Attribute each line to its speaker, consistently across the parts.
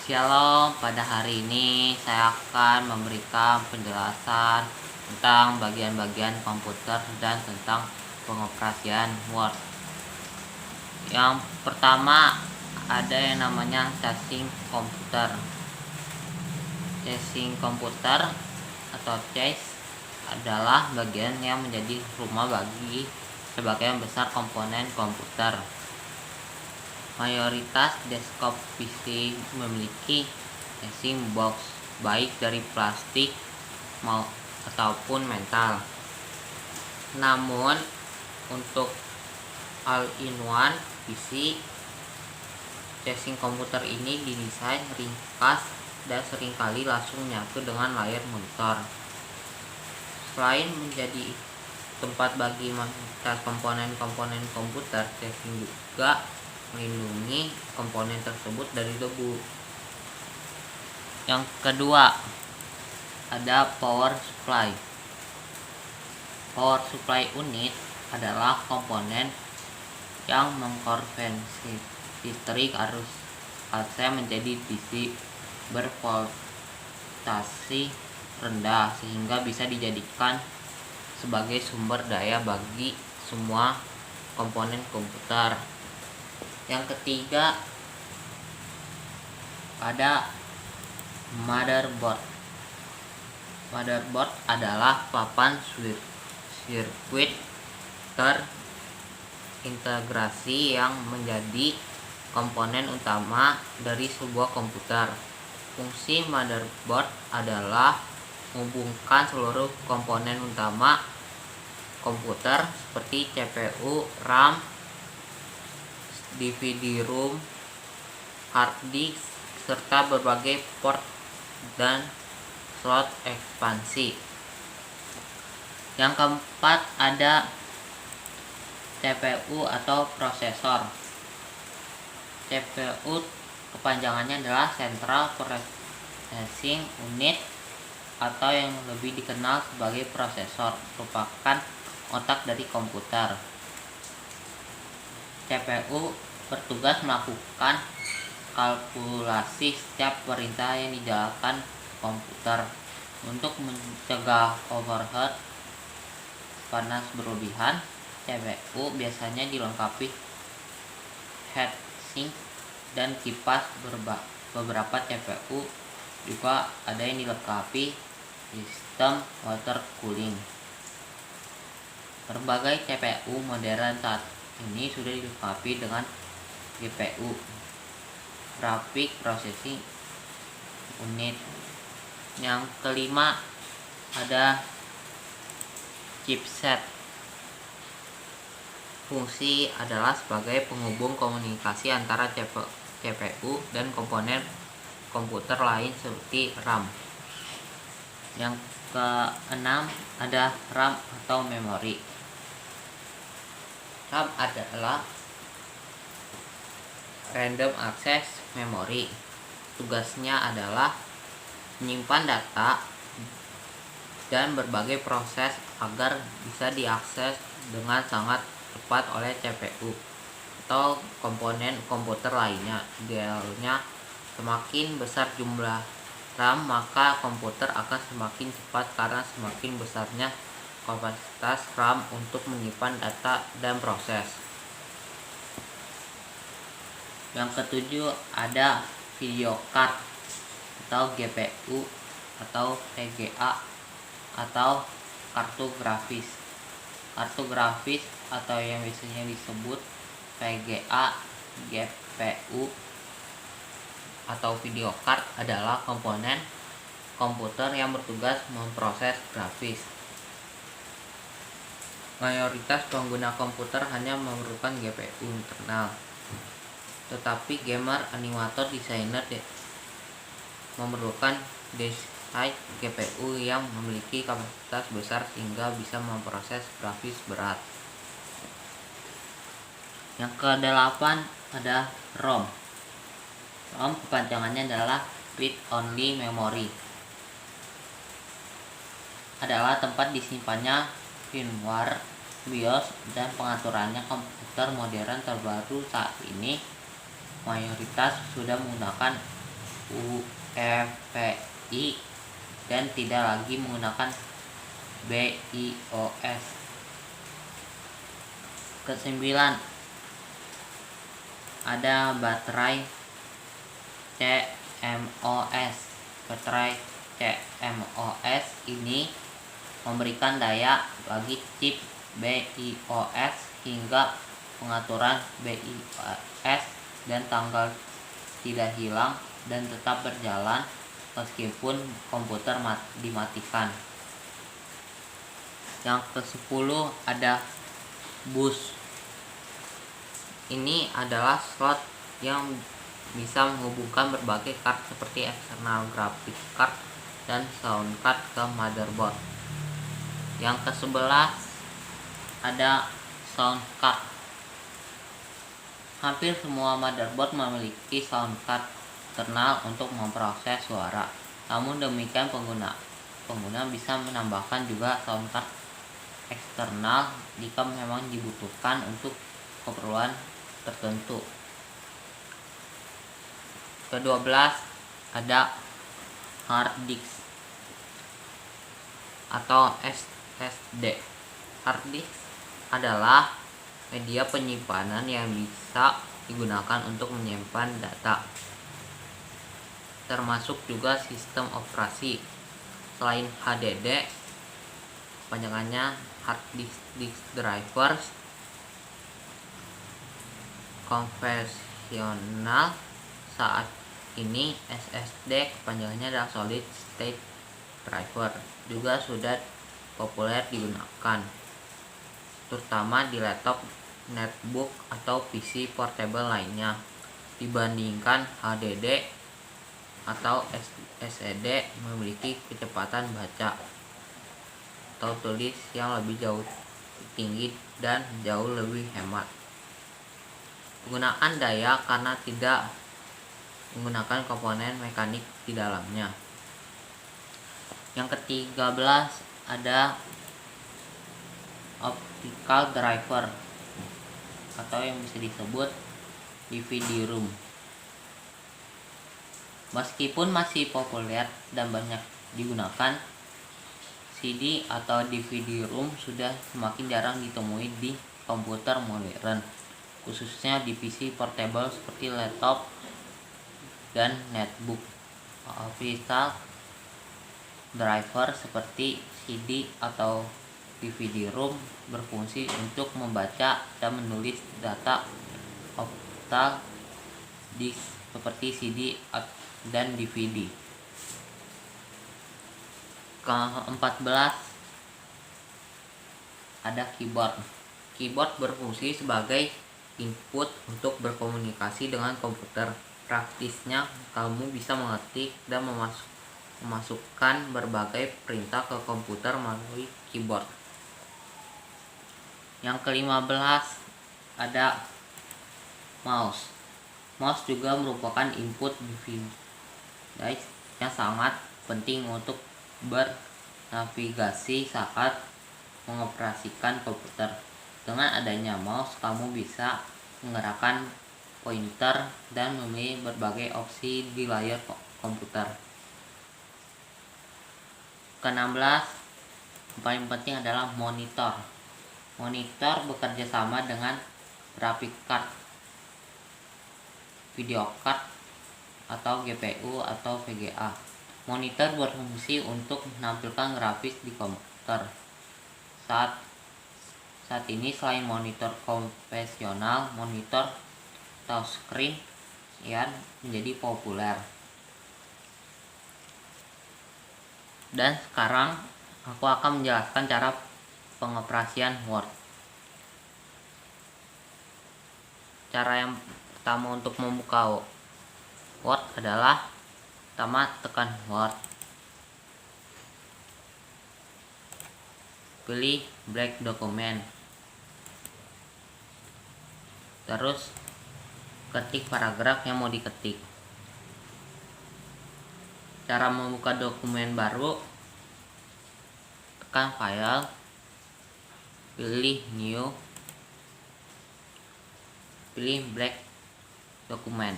Speaker 1: Shalom, pada hari ini saya akan memberikan penjelasan tentang bagian-bagian komputer dan tentang pengoperasian Word. Yang pertama ada yang namanya casing komputer. Casing komputer atau chassis adalah bagian yang menjadi rumah bagi sebagian besar komponen komputer. Mayoritas desktop PC memiliki casing box, baik dari plastik ataupun metal. Namun, untuk all-in-one PC, casing komputer ini didesain ringkas dan seringkali langsung menyatu dengan layar monitor. Selain menjadi tempat bagi mayoritas komponen-komponen komputer, casing juga melindungi komponen tersebut dari debu. Yang kedua, ada power supply. Power supply unit adalah komponen yang mengkonversi listrik arus AC menjadi DC bervoltasi rendah sehingga bisa dijadikan sebagai sumber daya bagi semua komponen komputer. Yang ketiga, ada motherboard. Motherboard adalah papan sirkuit terintegrasi yang menjadi komponen utama dari sebuah komputer. Fungsi motherboard adalah menghubungkan seluruh komponen utama komputer seperti CPU, RAM, DVD-ROM, hard disk, serta berbagai port dan slot ekspansi. Yang keempat ada CPU atau prosesor. CPU kepanjangannya adalah Central Processing Unit atau yang lebih dikenal sebagai prosesor, merupakan otak dari komputer. CPU bertugas melakukan kalkulasi setiap perintah yang dijalankan komputer. Untuk mencegah overheat panas berlebihan, CPU biasanya dilengkapi heatsink dan kipas. Beberapa CPU juga ada yang dilengkapi sistem water cooling. Berbagai CPU modern saat ini sudah dilengkapi dengan GPU, Graphic Processing Unit. Yang kelima ada chipset. Fungsi adalah sebagai penghubung komunikasi antara CPU dan komponen komputer lain seperti RAM. Yang keenam ada RAM atau memori. RAM adalah Random Access Memory. Tugasnya adalah menyimpan data dan berbagai proses agar bisa diakses dengan sangat cepat oleh CPU atau komponen komputer lainnya. Idealnya, semakin besar jumlah RAM, maka komputer akan semakin cepat karena semakin besarnya kapasitas RAM untuk menyimpan data dan proses. Yang ketujuh ada video card atau GPU atau VGA atau kartu grafis. Kartu grafis atau yang biasanya disebut VGA, GPU atau video card adalah komponen komputer yang bertugas memproses grafis. Mayoritas pengguna komputer hanya memerlukan GPU internal, tetapi gamer, animator, desainer memerlukan discrete GPU yang memiliki kapasitas besar sehingga bisa memproses grafis berat. Yang kedelapan ada ROM. ROM kepanjangannya adalah Read Only Memory. Adalah tempat disimpannya firmware, BIOS, dan pengaturannya. Komputer modern terbaru saat ini mayoritas sudah menggunakan UEFI dan tidak lagi menggunakan BIOS. Kesembilan, ada baterai CMOS. Baterai CMOS ini memberikan daya bagi chip BIOS hingga pengaturan BIOS dan tanggal tidak hilang dan tetap berjalan meskipun komputer dimatikan. Yang ke-10 ada bus. Ini adalah slot yang bisa menghubungkan berbagai card seperti external graphics card dan sound card ke motherboard. Yang ke-11 ada sound card. Hampir semua motherboard memiliki sound card eksternal untuk memproses suara. Namun demikian pengguna bisa menambahkan juga sound card eksternal jika memang dibutuhkan untuk keperluan tertentu. Ke-12 ada hard disk atau SSD. Hard disk adalah media penyimpanan yang bisa digunakan untuk menyimpan data, termasuk juga sistem operasi. Selain HDD, panjangannya hard disk drivers konvensional. Saat ini SSD kepanjangannya adalah solid state driver, juga sudah populer digunakan terutama di laptop, netbook, atau PC portable lainnya dibandingkan HDD atau SSD memiliki kecepatan baca atau tulis yang lebih jauh tinggi dan jauh lebih hemat penggunaan daya karena tidak menggunakan komponen mekanik di dalamnya. Yang ke-13 ada optical driver atau yang bisa disebut DVD-ROM. Meskipun masih populer dan banyak digunakan, CD atau DVD-ROM sudah semakin jarang ditemui di komputer modern, khususnya di PC portable seperti laptop dan netbook. Optical driver seperti CD atau DVD-ROM berfungsi untuk membaca dan menulis data optical disk seperti CD dan DVD. Ke-14 ada keyboard. Keyboard berfungsi sebagai input untuk berkomunikasi dengan komputer. Praktisnya, kamu bisa mengetik dan memasukkan berbagai perintah ke komputer melalui keyboard. Yang ke-15 ada mouse. Mouse juga merupakan input device yang sangat penting untuk bernavigasi saat mengoperasikan komputer. Dengan adanya mouse, kamu bisa menggerakkan pointer dan memilih berbagai opsi di layar komputer. Ke-16 yang paling penting adalah monitor. Monitor bekerja sama dengan graphic card, video card, atau GPU atau VGA. Monitor berfungsi untuk menampilkan grafis di komputer. Saat ini selain monitor konvensional, monitor touchscreen yang menjadi populer. Dan sekarang aku akan menjelaskan cara pengoperasian Word. Cara yang pertama untuk membuka Word adalah pertama tekan Word, pilih blank dokumen, terus ketik paragraf yang mau diketik. Cara membuka dokumen baru, tekan file, pilih new, pilih blank dokumen.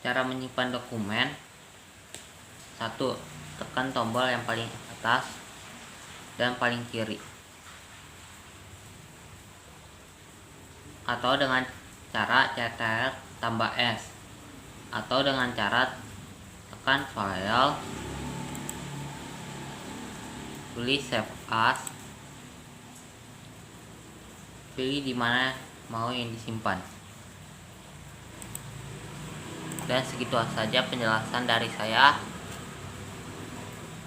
Speaker 1: Cara menyimpan dokumen: 1. Tekan tombol yang paling atas dan paling kiri, atau dengan cara Ctrl tambah S, atau dengan cara tekan file, pilih save as, pilih di mana mau yang disimpan. Dan segitu saja penjelasan dari saya.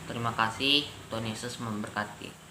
Speaker 1: Terima kasih. Tuhan Yesus memberkati.